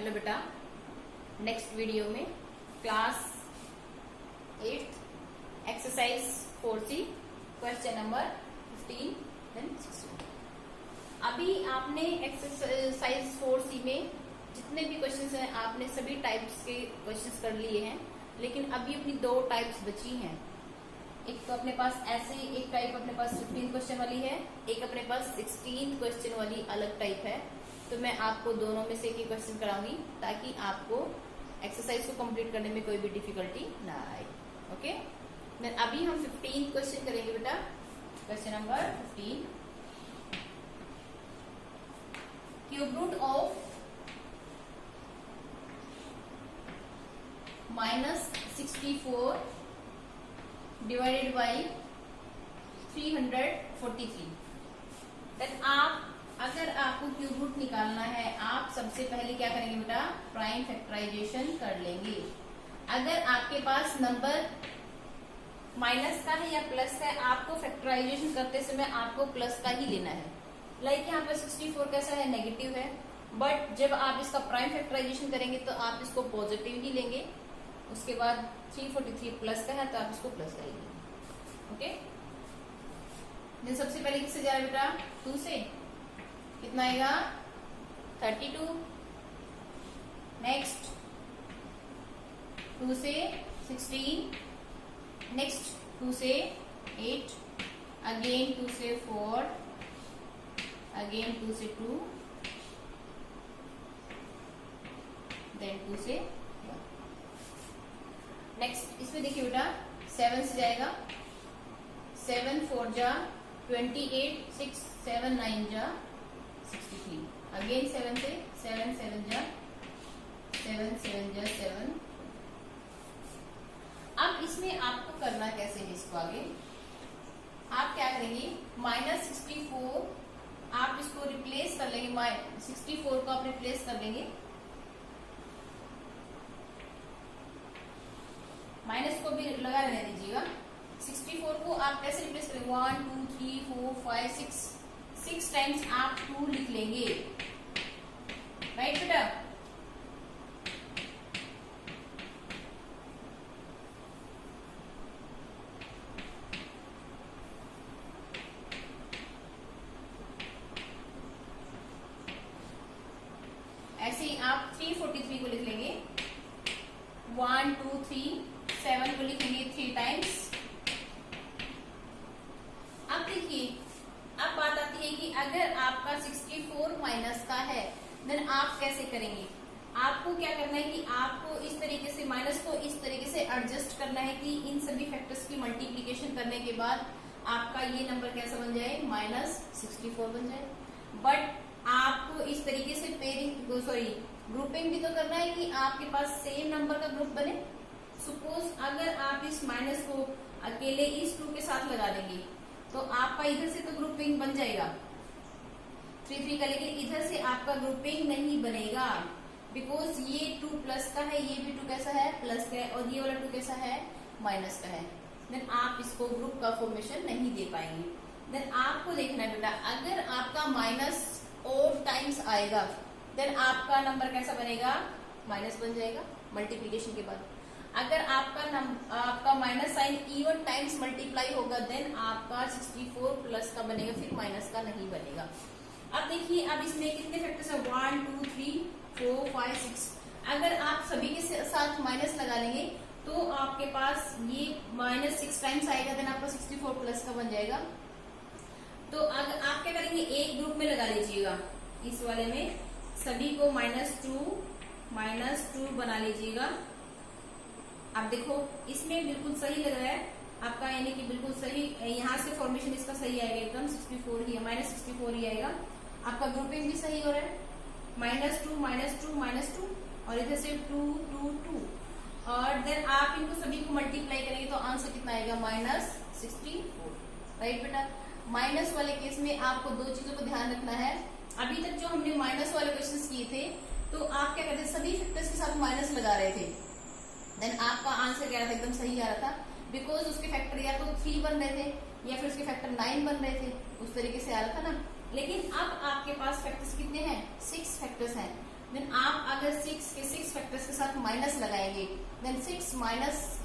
चलो बेटा next video में class 8 exercise 4C question number 15 then 16। अभी आपने एक्सरसाइज 4C में जितने भी क्वेश्चंस हैं आपने सभी टाइप्स के क्वेश्चंस कर लिए हैं, लेकिन अभी अपनी दो टाइप्स बची हैं। एक तो अपने पास ऐसे एक टाइप अपने पास 15 क्वेश्चन वाली है, एक अपने पास 16 क्वेश्चन वाली अलग टाइप है। तो मैं आपको दोनों में से एक क्वेश्चन कराऊंगी ताकि आपको एक्सरसाइज को कंप्लीट करने में कोई भी डिफिकल्टी ना आए। ओके, देन अभी हम 15 क्वेश्चन करेंगे बेटा। Question number 15, cube root of -64 divided by 343। Then आप अगर आपको क्यूब रूट निकालना है, आप सबसे पहले क्या करेंगे बेटा, प्राइम फैक्टराइजेशन कर लेंगे। अगर आपके पास नंबर माइनस का है या प्लस का है, आपको फैक्टराइजेशन करते समय आपको प्लस का ही लेना है। लाइक यहाँ पर 64 कैसा है, नेगेटिव है, बट जब आप इसका प्राइम फैक्टराइजेशन करेंगे तो आप इसको पॉजिटिव ही लेंगे। उसके बाद 343 प्लस का है तो आप इसको प्लस का ही लेंगे। ओके, देन सबसे पहले किससे जा रहा है बेटा, 2 से। कितना आएगा, 32। नेक्स्ट 2 से 16, नेक्स्ट 2 से 8, अगेन 2 से 4, अगेन 2 से 2, देन 2 से 1। नेक्स्ट इसमें देखिए बेटा 7 से जाएगा, 7 4 जा 28, 6 7 9 जा 63, अगेन 7 से 7 7 जा 7 7 जा 7। अब इसमें आपको करना कैसे है, इसको आगे आप क्या करेंगे, -64 आप इसको रिप्लेस कर लेंगे, 64 को आप रिप्लेस कर लेंगे, माइनस को भी लगा रहने दीजिएगा। 64 को आप कैसे रिप्लेस करेंगे, 1 2 3 4 5 6 टाइम्स आप 2 लिख लेंगे, राइट बेटा। ऐसे ही आप 343 को लिख लेंगे, 1 2 3 7 को लिखेंगे 3 टाइम्स। अब देखिए, अब बात आती है कि अगर आपका 64 माइनस का है देन आप कैसे करेंगे। आपको क्या करना है कि आपको इस तरीके से माइनस को इस तरीके से एडजस्ट करना है कि इन सभी फैक्टर्स की मल्टीप्लीकेशन करने के बाद आपका ये नंबर कैसा बन जाए, -64 बन जाए। बट आपको इस तरीके से ग्रुपिंग भी तो करना है कि आपके पास सेम नंबर का ग्रुप बने। सपोज अगर आप इस माइनस को अकेले इस 2 के साथ लगा देंगे तो आपका इधर से तो ग्रुपिंग बन जाएगा 3 3 का, लेकिन इधर से आपका ग्रुपिंग नहीं बनेगा बिकॉज ये 2 प्लस का है, ये भी 2 कैसा है, प्लस का है, और ये वाला 2 कैसा है, माइनस का है। देन आप इसको ग्रुप का फॉर्मेशन नहीं दे पाएंगे। देन आपको देखना है बेटा, अगर आपका माइनस ओड टाइम्स आएगा देन आपका नंबर कैसा बनेगा, माइनस बन जाएगा मल्टीप्लीकेशन के बाद। अगर आपका minus sign even times multiply होगा देन आपका 64 प्लस का बनेगा, फिर माइनस का नहीं बनेगा। अब देखिए, अब इसमें कितने फैक्टर्स है, 1 2 3 4 5 6। अगर आप सभी के साथ माइनस लगा लेंगे तो आपके पास ये -6 टाइम्स आएगा देन आपका 64 प्लस का बन जाएगा। तो अगर आप क्या करेंगे, एक ग्रुप में लगा लीजिएगा, इस वाले में सभी को -2 बना लीजिएगा। अब देखो इसमें बिल्कुल सही लग रहा है आपका, यानी कि बिल्कुल सही, यहाँ से फॉर्मेशन इसका सही आएगा, एकदम 64 ही है, -64 ही आएगा। आपका ग्रुपिंग भी सही हो रहा है, -2 और इधर से 2 2 2, और देन आप इनको सभी को मल्टीप्लाई करेंगे तो आंसर कितना आएगा, -64, राइट बेटा। माइनस वाले केस में आपको 2 चीजों को ध्यान रखना है। अभी तक जो हमने माइनस वाले क्वेश्चंस किए थे तो आप क्या करते, सभी फैक्टर्स के साथ माइनस लगा रहे थे, देन आपका आंसर क्या रहा था, एकदम सही आ रहा था, बिकॉज उसके फैक्टर या तो 3 बन रहे थे या फिर उसके फैक्टर 9 बन रहे थे, उस तरीके से आ रहा था ना। लेकिन अब आपके पास फैक्टर्स कितने हैं, 6 फैक्टर्स हैं। देन आप अगर 6 के 6 फैक्टर्स के साथ माइनस लगाएंगे देन 6 माइनस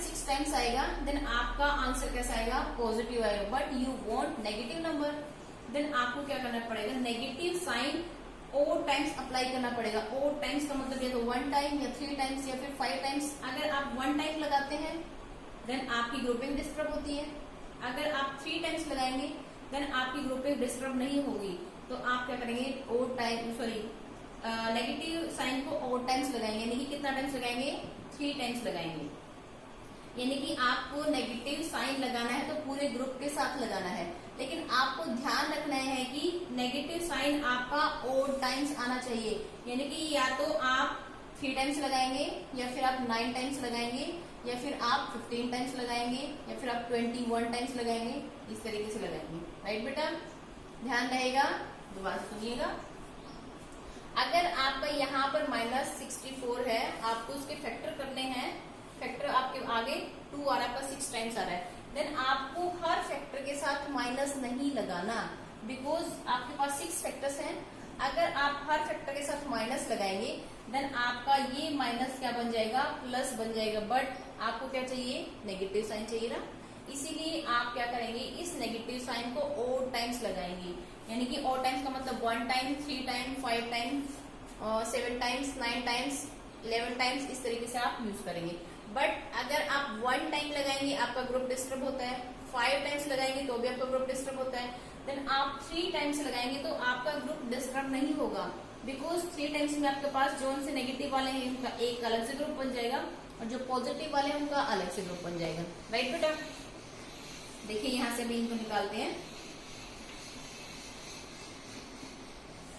6 टाइम्स आएगा, देन आपका आंसर कैसा आएगा, पॉजिटिव आएगा। But you want negative number, then आपको क्या करना पड़ेगा, negative sign odd times apply करना पड़ेगा। ओड टाइम्स का मतलब या तो 1 टाइम या 3 टाइम्स या फिर 5 टाइम्स। अगर आप 1 टाइम लगाते हैं देन आपकी ग्रुपिंग डिस्टर्ब होती है, अगर आप 3 टाइम्स लगाएंगे देन आपकी ग्रुपिंग डिस्टर्ब नहीं होगी। तो आप क्या करेंगे, ओड टाइम नेगेटिव साइन को ओड टाइम्स लगाएंगे, यानी कि कितना टाइम्स लगाएंगे, 3 टाइम्स लगाएंगे। यानी कि आपको नेगेटिव साइन लगाना है तो पूरे ग्रुप के साथ लगाना है, लेकिन आपको ध्यान रखना है कि नेगेटिव साइन आपका ओड टाइम्स आना चाहिए। यानी कि या तो आप 3 टाइम्स लगाएंगे या फिर आप 9 टाइम्स लगाएंगे या फिर आप 15 टाइम्स लगाएंगे या फिर आप 21 टाइम्स लगाएंगे, इस तरीके से लगाएंगे। राइट बेटा, ध्यान रहेगा, दोबारा सुनिएगा। अगर आपका यहाँ पर -64 है, आपको उसके फैक्टर करने हैं, फैक्टर आपके आगे 2 आ रहा है, आपका 6 टाइम्स आ रहा है, देन आपको हर फैक्टर के साथ माइनस नहीं लगाना, बिकॉज आपके पास 6 फैक्टर्स हैं। अगर आप हर फैक्टर के साथ माइनस लगाएंगे देन आपका ये माइनस क्या बन जाएगा, प्लस बन जाएगा। बट आपको क्या चाहिए, नेगेटिव साइन चाहिए ना, इसीलिए आप क्या करेंगे, इस नेगेटिव साइन को ओड टाइम्स लगाएंगे। यानी कि ओड टाइम्स का मतलब 1 time, 3 time, 5 time, 7 times, 9 times, 11 times, इस तरीके से आप यूज करेंगे। बट अगर आप 1 टाइम लगाएंगे आपका ग्रुप डिस्टर्ब होता है, 5 टाइम्स लगाएंगे तो भी आपका ग्रुप डिस्टर्ब होता है, देन आप 3 टाइम्स लगाएंगे तो आपका ग्रुप डिस्टर्ब नहीं होगा, बिकॉज 3 टाइम्स में आपके पास जो उनसे नेगेटिव वाले हैं उनका एक अलग से ग्रुप बन जाएगा और जो पॉजिटिव वाले हैं उनका अलग से ग्रुप बन जाएगा। राइट बेटा, देखिए यहां से भी इनको निकालते हैं।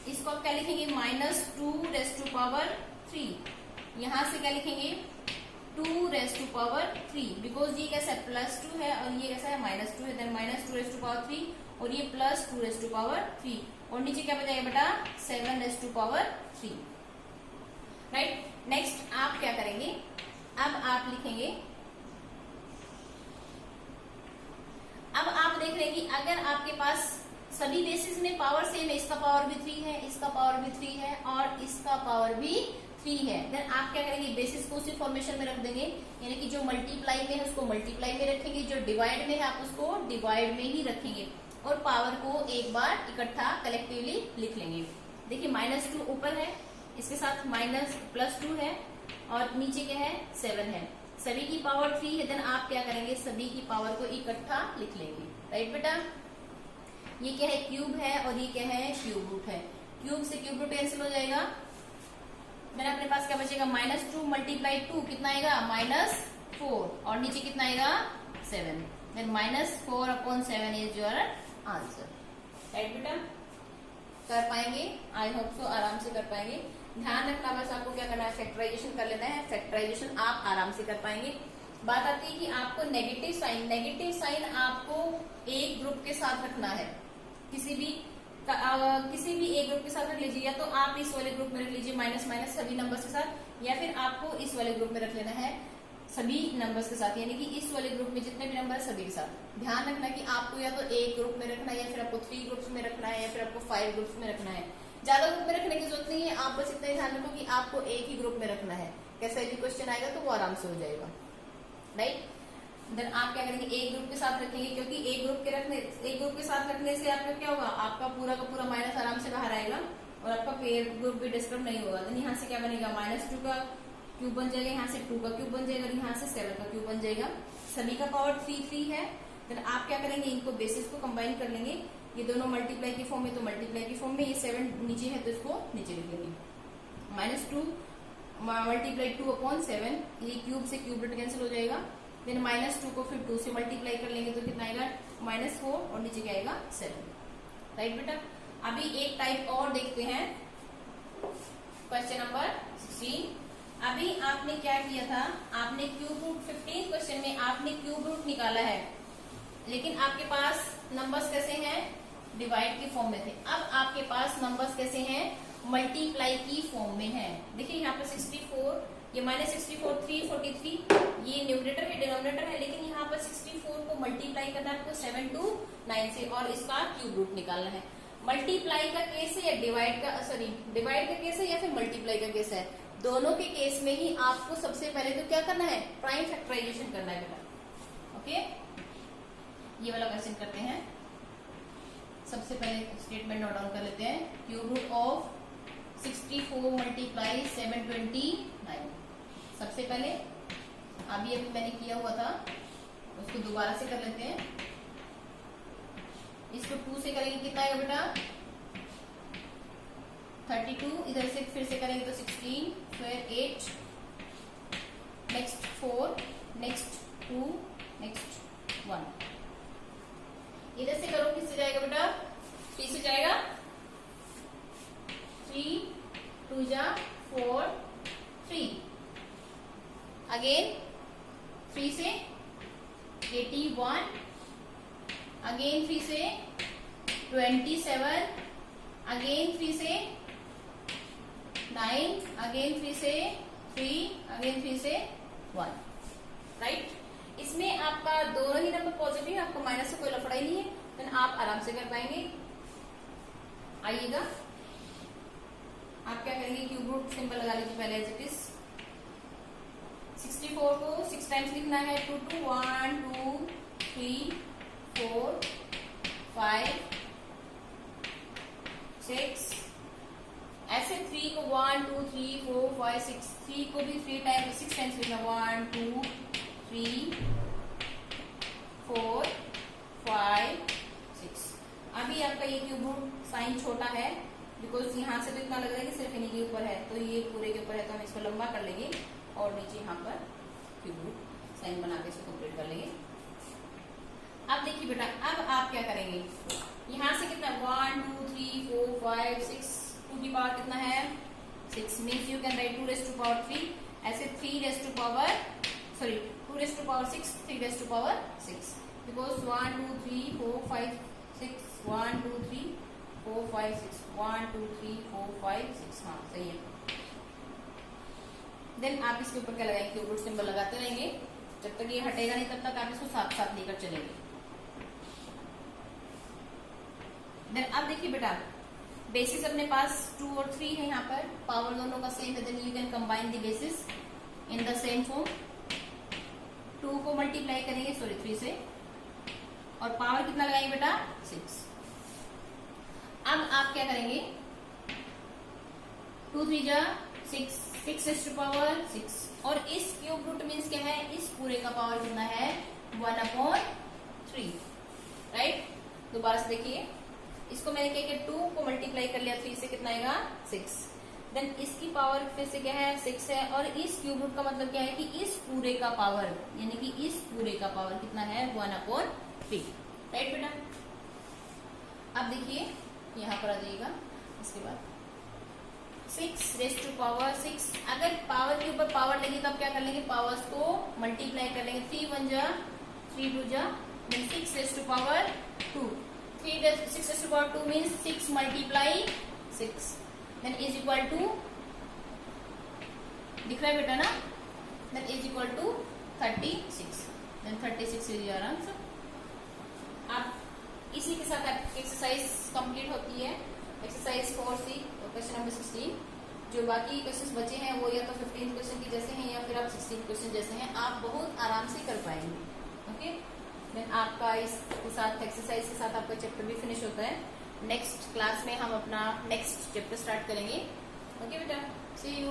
इसको आप क्या लिखेंगे, -2⁻3। यहां से क्या लिखेंगे, 2⁻3, बिकॉज ये कैसा है, +2 है और ये कैसा है, -2 है, देन -2⁻3 और ये +2⁻3 और नीचे क्या बचाएगा बेटा, 7⁻3। राइट, नेक्स्ट आप क्या करेंगे, अब आप लिखेंगे, अब आप देख रहे हैं कि अगर आपके पास सभी बेसिस में पावर सेम है, इसका पावर भी 3 है, इसका पावर भी 3 है और इसका पावर भी 3 है, देन आप क्या करेंगे, बेसिस को उसी फॉर्मेशन में रख देंगे। यानी कि जो मल्टीप्लाई में है उसको मल्टीप्लाई में रखेंगे, जो डिवाइड में है आप उसको डिवाइड में ही रखेंगे और पावर को एक बार इकट्ठा कलेक्टिवली लिख लेंगे। देखिए -2 ऊपर है, इसके साथ +2 है और नीचे क्या है, 7 है, सभी की पावर 3 है, देन आप क्या करेंगे, सभी की पावर को इकट्ठा लिख लेंगे। राइट बेटा, ये क्या है, क्यूब है और ये क्या है, क्यूब रूट है। क्यूब से क्यूब रूट कैंसिल हो जाएगा, मेरा अपने पास क्या बचेगा, -2 × 2 कितना आएगा, -4 और नीचे कितना आएगा, 7, then -4/7 is your answer. Right बेटा, कर पाएंगे, आई होप सो, आराम से कर पाएंगे। ध्यान रखना बस आपको क्या करना है, फैक्टराइजेशन कर लेना है, फैक्टराइजेशन आप आराम से कर पाएंगे। बात आती है कि आपको नेगेटिव साइन आपको एक ग्रुप के साथ रखना है, किसी भी एक ग्रुप के साथ रख लीजिए, या तो आप इस वाले ग्रुप में रख लीजिए माइनस सभी नंबर्स के साथ, या फिर आपको इस वाले ग्रुप में रख लेना है सभी नंबर्स के साथ, यानी कि इस वाले ग्रुप में जितने भी नंबर है सभी के साथ। ध्यान रखना कि आपको या तो एक ग्रुप में रखना है या फिर आपको 3 ग्रुप्स में रखना है या फिर आपको 5 ग्रुप्स में रखना है। ज्यादा ग्रुप में रखने की जरूरत नहीं है, आप बस इतना ही ध्यान रखो कि आपको एक ही ग्रुप में रखना है, कैसा भी क्वेश्चन आएगा तो वो आराम से हो जाएगा। राइट, देन आप क्या करेंगे, एक ग्रुप के साथ रखेंगे, क्योंकि एक ग्रुप के साथ रखने से आपका क्या होगा, आपका पूरा का पूरा माइनस आराम से बाहर आएगा और आपका पेयर ग्रुप भी डिस्टर्ब नहीं होगा। देन यहाँ से क्या बनेगा, -2 का क्यूब बन जाएगा, यहाँ से 2 का क्यूब बन जाएगा, यहाँ से 7 का क्यूब बन जाएगा, सभी का पावर 3 है। देन आप क्या करेंगे, इनको बेसिस को कंबाइन कर लेंगे, ये दोनों मल्टीप्लाई की फॉर्म में तो मल्टीप्लाई की फॉर्म में, ये 7 नीचे है तो इसको नीचे लिख लेंगे, -2 × 2/7, ये क्यूब से क्यूब रूट कैंसिल हो जाएगा। देन -2 को फिर 2 से मल्टीप्लाई कर लेंगे तो कितना आएगा, -4 और नीचे क्या आएगा, 7। राइट बेटा, अभी एक टाइप और देखते हैं, क्वेश्चन नंबर 16। अभी आपने क्या किया था, आपने क्यूब रूट 15 क्वेश्चन में आपने क्यूब रूट निकाला है, लेकिन आपके पास नंबर्स कैसे हैं, डिवाइड की फॉर्म में थे। अब आपके पास नंबर्स कैसे हैं, मल्टीप्लाई की फॉर्म में है। देखिए यहाँ पे 64, ये -64, 343, ये न्यूमरेटर है डिनोमिनेटर है, लेकिन यहाँ पर 64 को मल्टीप्लाई करना है आपको 7 to 9 से और इसका क्यूब रूट निकालना है। मल्टीप्लाई का केस है या डिवाइड का केस है या फिर मल्टीप्लाई का केस है, दोनों के केस में ही आपको सबसे पहले तो क्या करना है, प्राइम फैक्टराइजेशन करना है बेटा। ओके, ये वाला क्वेश्चन करते हैं। सबसे पहले स्टेटमेंट नोट डाउन कर लेते हैं। Cube root of 64 multiply 729। सबसे पहले अभी मैंने किया हुआ था उसको दोबारा से कर लेते हैं। इसको 2 से करेंगे कितना आएगा बेटा, 32। इधर से फिर से करेंगे तो 16, फिर 8, नेक्स्ट 4, नेक्स्ट 2, नेक्स्ट 1। इधर से करो किससे जाएगा बेटा, 3 से जाएगा। 3 2 जा 4, 3 अगेन 3 से 81, अगेन 3 से 27, अगेन 3 से 9, अगेन 3 से 3, अगेन 3 से 1। राइट, इसमें आपका दोनों ही नंबर पॉजिटिव है, आपको माइनस से कोई लफड़ा ही नहीं है, देन आप आराम से कर पाएंगे। आइएगा, आप क्या करेंगे, क्यूब रूट सिंबल लगा लीजिए पहले एज इट इज। 64 को 6 टाइम्स लिखना है, 2 2 1 2 3 4 5 6। ऐसे 3 को 1 2 3 4 5 6, 3 को भी 6 टाइम्स लिखना, 1 2 3 4 5 6। अभी आपका ये क्यूब रूट साइन छोटा है, बिकॉज यहाँ से तो इतना लग रहा है कि सिर्फ इन्हीं के ऊपर है, तो ये पूरे के ऊपर है, तो हम इसको लंबा कर लेंगे और नीचे यहाँ पर क्यूब रूट साइन बना के इसको कंप्लीट कर लेंगे। अब देखिए बेटा, अब आप क्या करेंगे, यहाँ से कितना 1 2 3 4 5 6, 2 की पावर कितना है 6, means you can write 2 raise to power 3, ऐसे 3 raise to power 2 raise to power 6, 3 raise to power 6, because 1 2 3 4 5 6, 1 2 3 4 5 6, 1 2 3 4 5 6, हाँ सही है। देन आप इसके ऊपर क्या लगाएंगे, क्यूब रूट सिंबल लगाते रहेंगे, जब तक ये हटेगा नहीं तब तक आप इसको साथ साथ लेकर चलेंगे। देन अब देखिए बेटा, बेसिस अपने पास 2 और 3 है, यहाँ पर पावर दोनों का सेम है, then you can combine the basis in the same form. 2 को मल्टीप्लाई करेंगे 3 से, और पावर कितना लगाएंगे बेटा 6। अब आप क्या करेंगे, 2 3 जा 6, 6 रेज़ टू पावर 6, और इस क्यूब रूट मीन्स क्या है, इस पूरे का पावर कितना है 1/3। राइट, दोबारा से देखिए, इसको मैंने क्या किया, 2 को मल्टीप्लाई कर लिया 3 से, कितना आएगा 6, देन इसकी पावर फिर से क्या है 6 है, और इस क्यूब रूट का मतलब क्या है कि इस पूरे का पावर, यानी कि इस पूरे का पावर कितना है 1/3। राइट बेटा, अब देखिए यहाँ पर आ जाइएगा, इसके बाद 6 रेज़ टू पावर 6, अगर पावर के ऊपर पावर लेंगे तब क्या कर लेंगे, पावर्स को मल्टीप्लाई कर लेंगे, 3 1 जा 3 2 जा, then 6 raise to power 2, 6 raise to power 2 means 6 multiply 6, then is equal to, दिख रहा है बेटा ना, then is equal to 36, then 36 is your answer. आप इसी के साथ एक्सरसाइज कंप्लीट होती है, एक्सरसाइज 4C क्वेश्चन नंबर 16। जो बाकी क्वेश्चंस बचे हैं वो या तो 15th क्वेश्चन के जैसे हैं या फिर आप 16th क्वेश्चन जैसे हैं, आप बहुत आराम से कर पाएंगे। ओके, देन आपका इसके साथ एक्सरसाइज के साथ आपका चैप्टर भी फिनिश होता है। नेक्स्ट क्लास में हम अपना नेक्स्ट चैप्टर स्टार्ट करेंगे। ओके बेटा, सी यू।